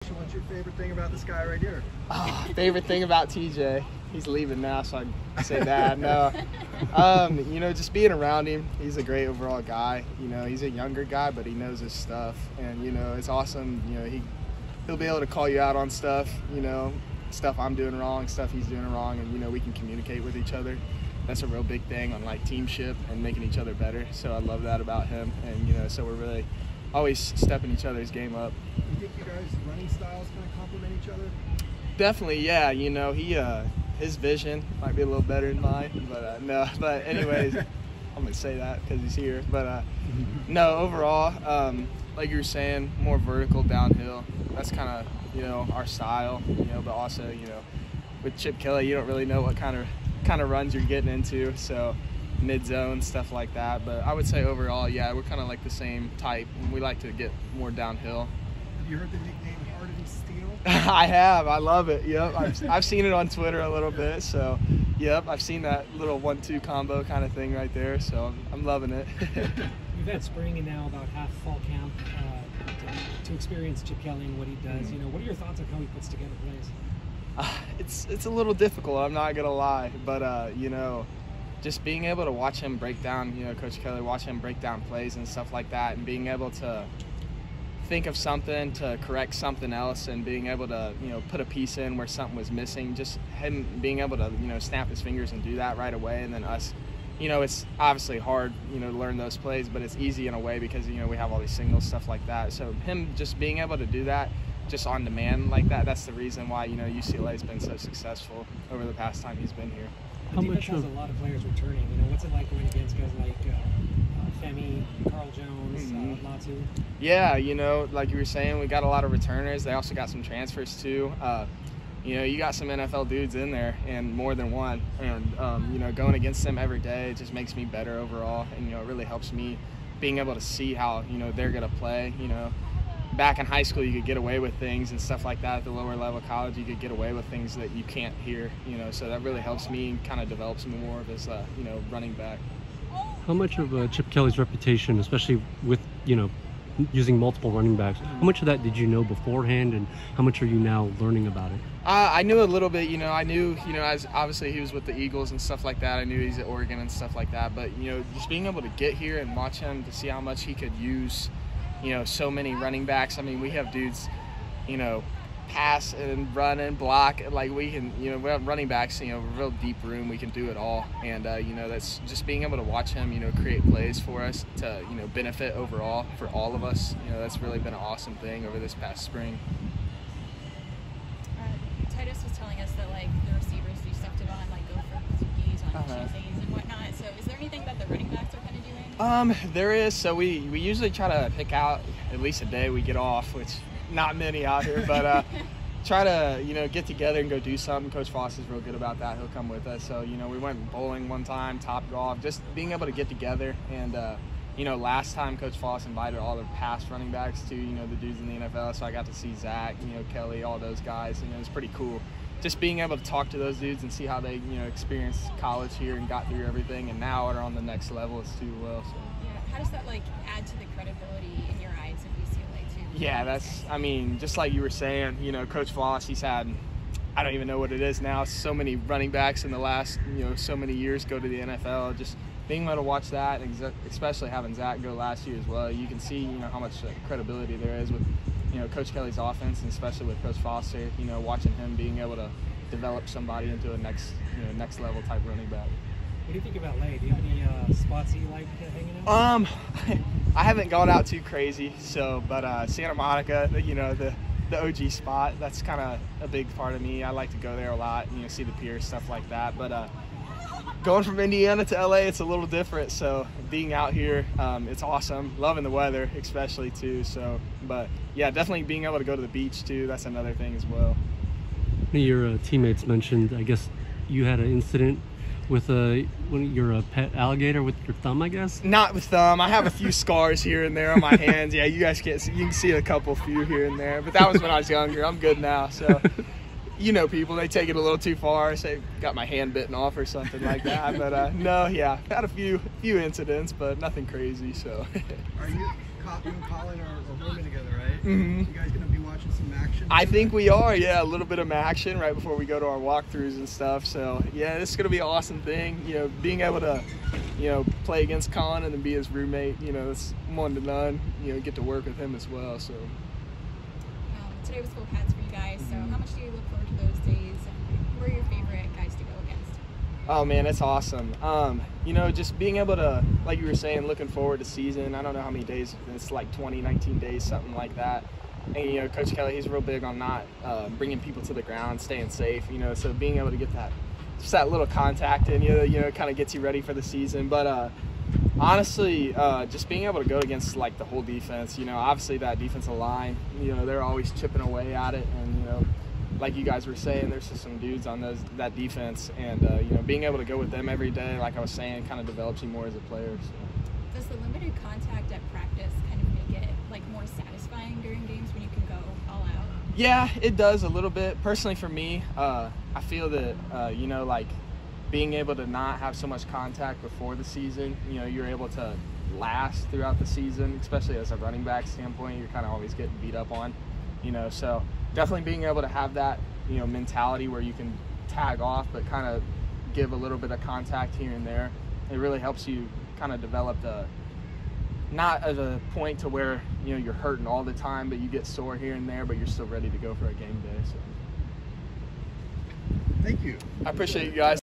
situation. What's your favorite thing about this guy right here? Favorite thing about TJ? He's leaving now, so I say that. No, you know, just being around him. He's a great overall guy. You know, he's a younger guy, but he knows his stuff, and you know, it's awesome. You know, he'll be able to call you out on stuff. You know, stuff I'm doing wrong, stuff he's doing wrong, and you know, we can communicate with each other. That's a real big thing on like teamship and making each other better. So I love that about him, and you know, so we're really always stepping each other's game up. You think you guys' running styles kind of complement each other? Definitely, yeah. You know, his vision might be a little better than mine, but no. But anyways, I'm gonna say that because he's here. But no, overall, like you were saying, more vertical downhill. That's kind of, you know, our style. You know, but also, you know, with Chip Kelly, you don't really know what kind of runs you're getting into. So mid zone stuff like that. But I would say overall, yeah, we're kind of like the same type. We like to get more downhill. Have you heard the nickname Carson Steele? I have. I love it. Yep. I've seen it on Twitter a little bit. So, yep. I've seen that little 1-2 combo kind of thing right there. So I'm loving it. We've had spring and now about half fall camp to experience Chip Kelly and what he does. You know, what are your thoughts on how he puts together plays? It's a little difficult. I'm not gonna lie, but you know, just being able to watch him break down, you know, Coach Kelly, watch him break down plays and stuff like that, and being able to think of something to correct something else, and being able to, you know, put a piece in where something was missing, just him being able to, you know, snap his fingers and do that right away. And then us, you know, it's obviously hard, you know, to learn those plays, but it's easy in a way because, you know, we have all these signals, stuff like that. So him just being able to do that just on demand like that, that's the reason why, you know, UCLA has been so successful over the past time he's been here. The defense has a lot of players returning. You know, what's it like going against guys like Femi, Carl Jones, Latu? Yeah, you know, like you were saying, we got a lot of returners. They also got some transfers too. You know, you got some NFL dudes in there, and more than one. And you know, going against them every day, it just makes me better overall. And you know, it really helps me being able to see how, you know, they're gonna play. You know, back in high school, you could get away with things and stuff like that. At the lower level college, you could get away with things that you can't here. You know, so that really helps me and kind of develops me more of as you know, running back. How much of Chip Kelly's reputation, especially with, you know, using multiple running backs, how much of that did you know beforehand, and how much are you now learning about it? I knew a little bit. You know, I knew, you know, as obviously he was with the Eagles and stuff like that. I knew he's at Oregon and stuff like that. But, you know, just being able to get here and watch him to see how much he could use, you know, so many running backs. I mean, we have dudes, you know, pass and run and block. Like we can, you know, we have running backs, you know, a real deep room. We can do it all. And, you know, that's just being able to watch him, you know, create plays for us to, you know, benefit overall for all of us. You know, that's really been an awesome thing over this past spring. Titus was telling us that, like, the receivers do stuff to like go for Suzuki's on Tuesdays and whatnot. So is there anything that the running backs are kind of doing? There is. So we usually try to pick out at least a day we get off, which not many out here, but try to, you know, get together and go do something. Coach Foss is real good about that. He'll come with us. So, you know, we went bowling one time, Top Golf, just being able to get together. And, you know, last time Coach Foss invited all the past running backs to, you know, the dudes in the NFL. So I got to see Zach, you know, Kelly, all those guys. And it was pretty cool. Just being able to talk to those dudes and see how they, you know, experienced college here and got through everything and now are on the next level is too well. So. Yeah. How does that, like, add to the credibility in your eyes of UCLA too? Yeah, that's, I mean, just like you were saying, you know, Coach Foss, he's had, I don't even know what it is now, so many running backs in the last, you know, so many years go to the NFL. Just being able to watch that, and especially having Zach go last year as well, you can see, you know, how much credibility there is with, you know, Coach Kelly's offense, and especially with Coach Foster, you know, watching him being able to develop somebody into a next level type running back. What do you think about Lay? Do you have any spots that you like hanging out? I haven't gone out too crazy, so, but Santa Monica, you know, the OG spot, that's kind of a big part of me. I like to go there a lot, you know, see the pier, stuff like that. But going from Indiana to LA, it's a little different. So being out here, it's awesome. Loving the weather, especially too. So, but yeah, definitely being able to go to the beach too. That's another thing as well. Your teammates mentioned, I guess, you had an incident with your pet alligator with your thumb, I guess? Not with thumb. I have a few scars here and there on my hands. Yeah, you guys can't see. You can see a few here and there. But that was when I was younger. I'm good now. So, you know, people, they take it a little too far. Say, got my hand bitten off or something like that. But no, yeah, had a few incidents, but nothing crazy. So. Are you, Colin, are rooming together, right? Mm-hmm. You guys gonna be watching watching some action? I think we are, yeah, a little bit of action right before we go to our walkthroughs and stuff. So yeah, this is gonna be an awesome thing. You know, being able to, you know, play against Colin and then be his roommate. You know, it's 1 to none. You know, get to work with him as well. So today was full pads for you guys. So how much do you look forward to those days? And who are your favorite guys to go against? oh man, it's awesome. You know, just being able to, like you were saying, looking forward to season. I don't know how many days, it's like 20, 19 days, something like that. And, you know, Coach Kelly, he's real big on not bringing people to the ground, staying safe, you know, so being able to get that, just that little contact in you know, kind of gets you ready for the season. But honestly, just being able to go against, like, the whole defense, you know, obviously that defensive line, you know, they're always chipping away at it. And, you know, like you guys were saying, there's just some dudes on that defense. And, you know, being able to go with them every day, like I was saying, kind of develops you more as a player. So. Does the limited contact at practice kind of make it, like, more satisfying during games when you can go all out? Yeah, it does a little bit. Personally, for me, I feel that, you know, like, being able to not have so much contact before the season, you know, you're able to last throughout the season, especially as a running back standpoint, you're kind of always getting beat up on, you know, so definitely being able to have that, you know, mentality where you can tag off but kind of give a little bit of contact here and there, it really helps you kind of develop the, not at a point to where, you know, you're hurting all the time, but you get sore here and there, but you're still ready to go for a game day. So. Thank you. I appreciate you guys.